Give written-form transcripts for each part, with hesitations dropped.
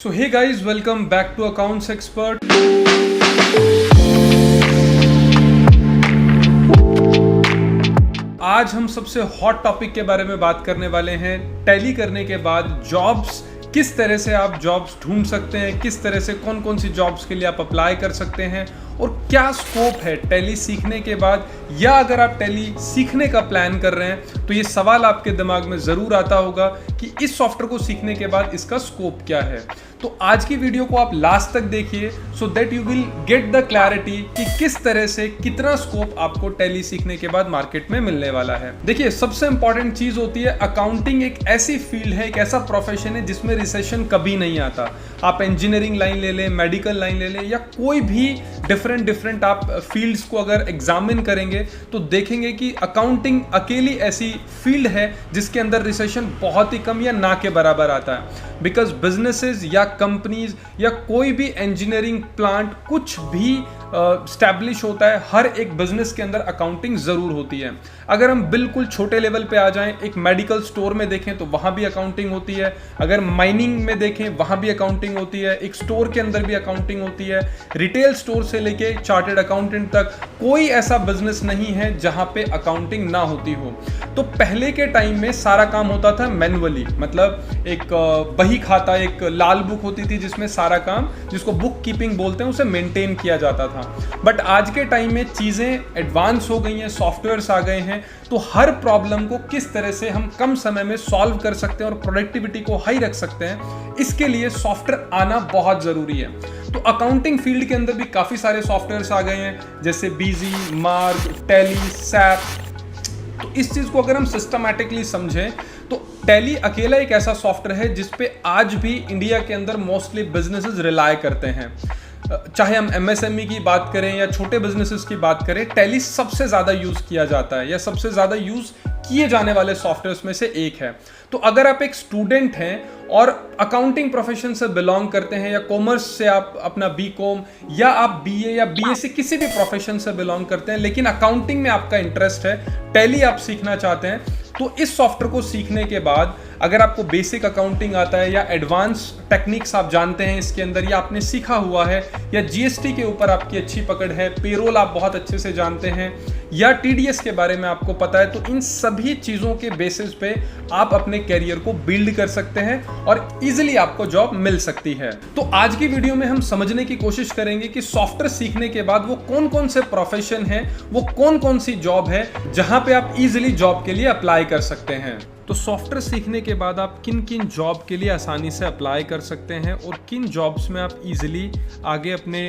So hey guys, welcome back to Accounts Expert. आज हम सबसे हॉट टॉपिक के बारे में बात करने वाले हैं। टैली करने के बाद जॉब्स, किस तरह से आप जॉब्स ढूंढ सकते हैं, किस तरह से कौन कौन सी जॉब्स के लिए आप अप्लाई कर सकते हैं और क्या स्कोप है टैली सीखने के बाद, या अगर आप टैली सीखने का प्लान कर रहे हैं तो ये सवाल आपके दिमाग में ज़रूर आता होगा कि इस सॉफ्टवेयर को सीखने के बाद इसका स्कोप क्या है। तो आज की वीडियो को आप लास्ट तक देखिए so that you will get the clarity कि किस तरह से कितना स्कोप आपको टैली सीखने के बाद मार्केट में मिलने वाला है। देखिए, सबसे इंपॉर्टेंट चीज होती है, अकाउंटिंग एक ऐसी फील्ड है, एक ऐसा प्रोफेशन है जिसमें रिसेशन कभी नहीं आता। आप इंजीनियरिंग लाइन ले लें, मेडिकल लाइन ले लें, या कोई भी डिफरेंट आप फील्ड्स को अगर एग्जामिन करेंगे तो देखेंगे कि अकाउंटिंग अकेली ऐसी फील्ड है जिसके अंदर रिसेशन बहुत ही कम या ना के बराबर आता है। बिकॉज बिजनेसेस या कंपनीज या कोई भी इंजीनियरिंग प्लांट कुछ भी स्टैब्लिश होता है, हर एक बिजनेस के अंदर अकाउंटिंग जरूर होती है। अगर हम बिल्कुल छोटे लेवल पे आ जाएं, एक मेडिकल स्टोर में देखें तो वहां भी अकाउंटिंग होती है, अगर माइनिंग में देखें वहां भी अकाउंटिंग होती है, एक स्टोर के अंदर भी अकाउंटिंग होती है, रिटेल स्टोर से लेके चार्टर्ड अकाउंटेंट तक कोई ऐसा बिजनेस नहीं है जहां पे अकाउंटिंग ना होती हो। तो पहले के टाइम में सारा काम होता था मैनुअली, मतलब एक बही खाता, एक लाल बुक होती थी जिसमें सारा काम, जिसको बुक कीपिंग बोलते हैं, उसे मेंटेन किया जाता था। बट आज के टाइम में चीजें एडवांस हो गई हैं, सॉफ्टवेयर्स आ गए हैं, तो हर प्रॉब्लम को किस तरह से हम कम समय में सॉल्व कर सकते हैं और प्रोडक्टिविटी को हाई रख सकते हैं, इसके लिए सॉफ्टवेयर आना बहुत जरूरी है। तो अकाउंटिंग फील्ड के अंदर भी काफी सारे सॉफ्टवेयर्स आ गए हैं, जैसे बीजी, मार्ग, टैली, सैप। तो इस चीज को अगर हम सिस्टमैटिकली समझें तो टैली अकेला एक ऐसा सॉफ्टवेयर है जिसपे आज भी इंडिया के अंदर मोस्टली बिजनेसेस रिलाय करते हैं। चाहे हम एमएसएमई की बात करें या छोटे बिजनेसेस की बात करें, टैली सबसे ज़्यादा यूज़ किया जाता है या सबसे ज़्यादा यूज़ किए जाने वाले सॉफ्टवेयर्स में से एक है। तो अगर आप एक स्टूडेंट हैं और अकाउंटिंग प्रोफेशन से बिलोंग करते हैं, या कॉमर्स से आप अपना बीकॉम, या आप बीए या बीएससी किसी भी प्रोफेशन से बिलोंग करते हैं, लेकिन अकाउंटिंग में आपका इंटरेस्ट है, टैली आप सीखना चाहते हैं, तो इस सॉफ्टवेयर को सीखने के बाद अगर आपको बेसिक अकाउंटिंग आता है या एडवांस टेक्निक्स आप जानते हैं इसके अंदर, या आपने सीखा हुआ है, या जीएसटी के ऊपर आपकी अच्छी पकड़ है, पेरोल आप बहुत अच्छे से जानते हैं, या टीडीएस के बारे में आपको पता है, तो इन सभी चीज़ों के बेसिस पे आप अपने कैरियर को बिल्ड कर सकते हैं और इजीली आपको जॉब मिल सकती है। तो आज की वीडियो में हम समझने की कोशिश करेंगे कि सॉफ्टवेयर सीखने के बाद वो कौन कौन से प्रोफेशन है, वो कौन कौन सी जॉब है जहां पे आप इजीली जॉब के लिए अप्लाई कर सकते हैं। तो सॉफ्टवेयर सीखने के बाद आप किन किन जॉब के लिए आसानी से अप्लाई कर सकते हैं और किन जॉब्स में आप इजीली आगे अपने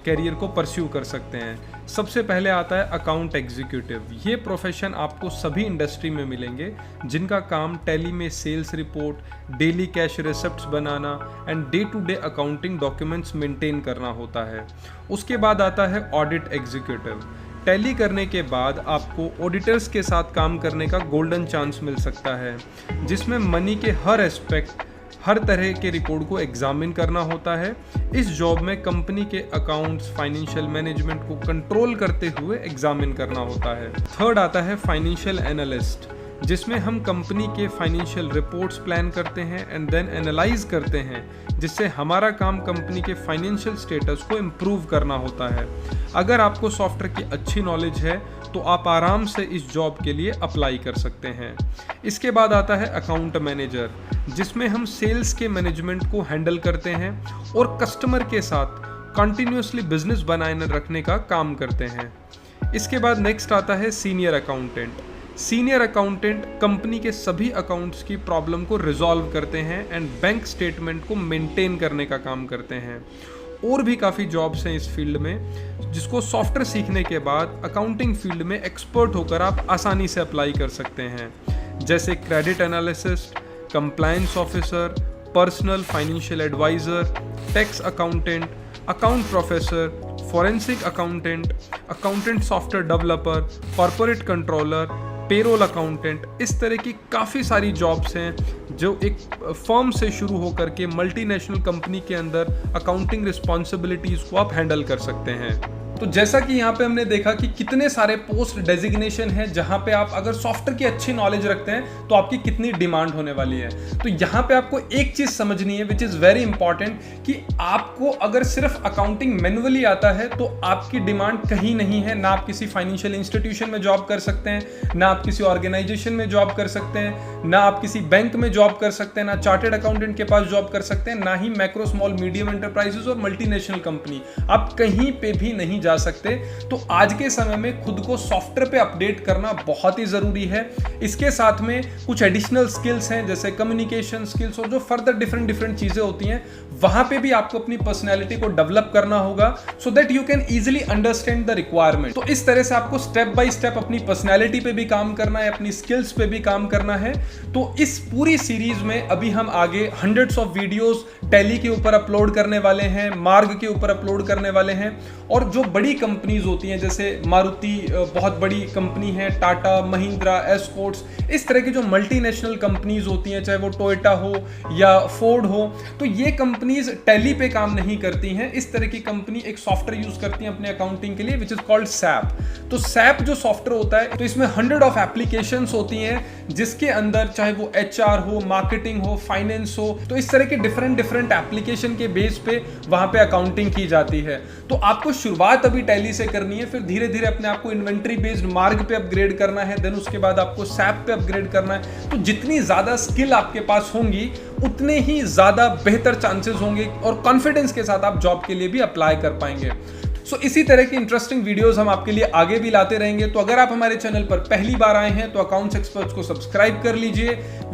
कैरियर को परस्यू कर सकते हैं। सबसे पहले आता है अकाउंट एग्जीक्यूटिव। ये प्रोफेशन आपको सभी इंडस्ट्री में मिलेंगे जिनका काम टैली में sales report, daily cash receipts बनाना and day to day accounting documents maintain करना होता है। उसके बाद आता है ऑडिट एग्जीक्यूटिव। टैली करने के बाद आपको ऑडिटर्स के साथ काम करने का गोल्डन चांस मिल सकता है, जिसमें मनी के हर एस्पेक्ट, हर तरह के रिकॉर्ड को एग्जामिन करना होता है। इस जॉब में कंपनी के अकाउंट्स, फाइनेंशियल मैनेजमेंट को कंट्रोल करते हुए एग्जामिन करना होता है। थर्ड आता है फाइनेंशियल एनालिस्ट, जिसमें हम कंपनी के फाइनेंशियल रिपोर्ट्स प्लान करते हैं एंड देन एनालाइज करते हैं, जिससे हमारा काम कंपनी के फाइनेंशियल स्टेटस को इम्प्रूव करना होता है। अगर आपको सॉफ्टवेयर की अच्छी नॉलेज है तो आप आराम से इस जॉब के लिए अप्लाई कर सकते हैं। इसके बाद आता है अकाउंट मैनेजर, जिसमें हम सेल्स के मैनेजमेंट को हैंडल करते हैं और कस्टमर के साथ कंटिन्यूसली बिजनेस बनाए रखने का काम करते हैं। इसके बाद नेक्स्ट आता है senior accountant. Senior accountant company के सभी अकाउंट्स की प्रॉब्लम को रिजॉल्व करते हैं एंड बैंक स्टेटमेंट को मेंटेन करने का काम करते हैं। और भी काफ़ी जॉब्स हैं इस फील्ड में, जिसको सॉफ्टवेयर सीखने के बाद अकाउंटिंग फील्ड में एक्सपर्ट होकर आप आसानी से अप्लाई कर सकते हैं, जैसे credit analyst, compliance officer, personal financial adviser, tax accountant, account professor, forensic accountant, accountant software developer, corporate controller, payroll accountant. इस तरह की काफ़ी सारी जॉब्स हैं जो एक फर्म से शुरू होकर के मल्टीनेशनल कंपनी के अंदर अकाउंटिंग रिस्पॉन्सिबिलिटीज़ को आप हैंडल कर सकते हैं। तो जैसा कि यहाँ पे हमने देखा कि कितने सारे पोस्ट डेजिग्नेशन है जहाँ पे आप अगर सॉफ्टवेयर की अच्छी नॉलेज रखते हैं तो आपकी कितनी डिमांड होने वाली है। तो यहाँ पे आपको एक चीज समझनी है विच इज वेरी इंपॉर्टेंट कि आपको अगर सिर्फ अकाउंटिंग मैनुअली आता है तो आपकी डिमांड कहीं नहीं है। ना आप किसी फाइनेंशियल इंस्टीट्यूशन में जॉब कर सकते हैं, ना आप किसी ऑर्गेनाइजेशन में जॉब कर सकते हैं, ना आप किसी बैंक में जॉब कर सकते हैं, ना चार्टेड अकाउंटेंट के पास जॉब कर सकते हैं, ना ही मैक्रो स्मॉल मीडियम एंटरप्राइजेस और मल्टीनेशनल कंपनी, आप कहीं पे भी नहीं जा सकते। तो आज के समय में खुद को सॉफ्टवेयर पे अपडेट करना बहुत ही जरूरी है। इसके साथ में कुछ एडिशनल स्किल्स हैं जैसे कम्युनिकेशन स्किल्स और जो फर्दर डिफरेंट चीजें होती हैं, वहां पे भी आपको अपनी पर्सनैलिटी को डेवलप करना होगा so that you can easily understand the requirement. तो इस तरह से आपको स्टेप बाय स्टेप अपनी पर्सनैलिटी पे भी काम करना है, अपनी स्किल्स पे भी काम करना है। तो इस पूरी सीरीज में अभी हम आगे हंड्रेड्स ऑफ वीडियोस टैली के ऊपर अपलोड करने वाले हैं, मार्ग के ऊपर अपलोड करने वाले हैं। और जो बड़ी कंपनीज होती हैं जैसे मारुति बहुत बड़ी कंपनी है, टाटा, महिंद्रा, एस्कॉर्ट्स, इस तरह की जो मल्टीनेशनल कंपनीज होती हैं, चाहे वो टोयोटा हो या फोर्ड हो, तो ये कंपनीज टैली पे काम नहीं करती हैं। इस तरह की कंपनी एक सॉफ्टवेयर यूज करती हैं अपने अकाउंटिंग के लिए विच इज कॉल्ड सैप। तो सैप जो सॉफ्टवेयर होता है तो इसमें 100 ऑफ एप्लीकेशंस होती हैं जिसके अंदर चाहे वो HR हो, मार्केटिंग हो, फाइनेंस हो, तो इस तरह के डिफरेंट एप्लीकेशन के बेस पे वहां पे अकाउंटिंग की जाती है। तो आपको शुरुआत अभी टैली से करनी है, फिर धीरे धीरे अपने आप को इन्वेंट्री बेस्ड मार्ग पे अपग्रेड करना है, देन उसके बाद आपको सैप पे अपग्रेड करना है। तो जितनी ज्यादा स्किल आपके पास होंगी उतने ही ज्यादा बेहतर चांसेस होंगे और कॉन्फिडेंस के साथ आप जॉब के लिए भी अप्लाई कर पाएंगे। सो इसी तरह की इंटरेस्टिंग वीडियोस हम आपके लिए आगे भी लाते रहेंगे। तो अगर आप हमारे चैनल पर पहली बार आए हैं तो अकाउंट्स एक्सपर्ट्स को सब्सक्राइब कर लीजिए।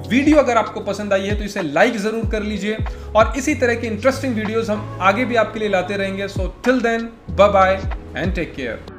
वीडियो अगर आपको पसंद आई है तो इसे लाइक जरूर कर लीजिए और इसी तरह की इंटरेस्टिंग वीडियोस हम आगे भी आपके लिए लाते रहेंगे। So till then, bye bye and take care.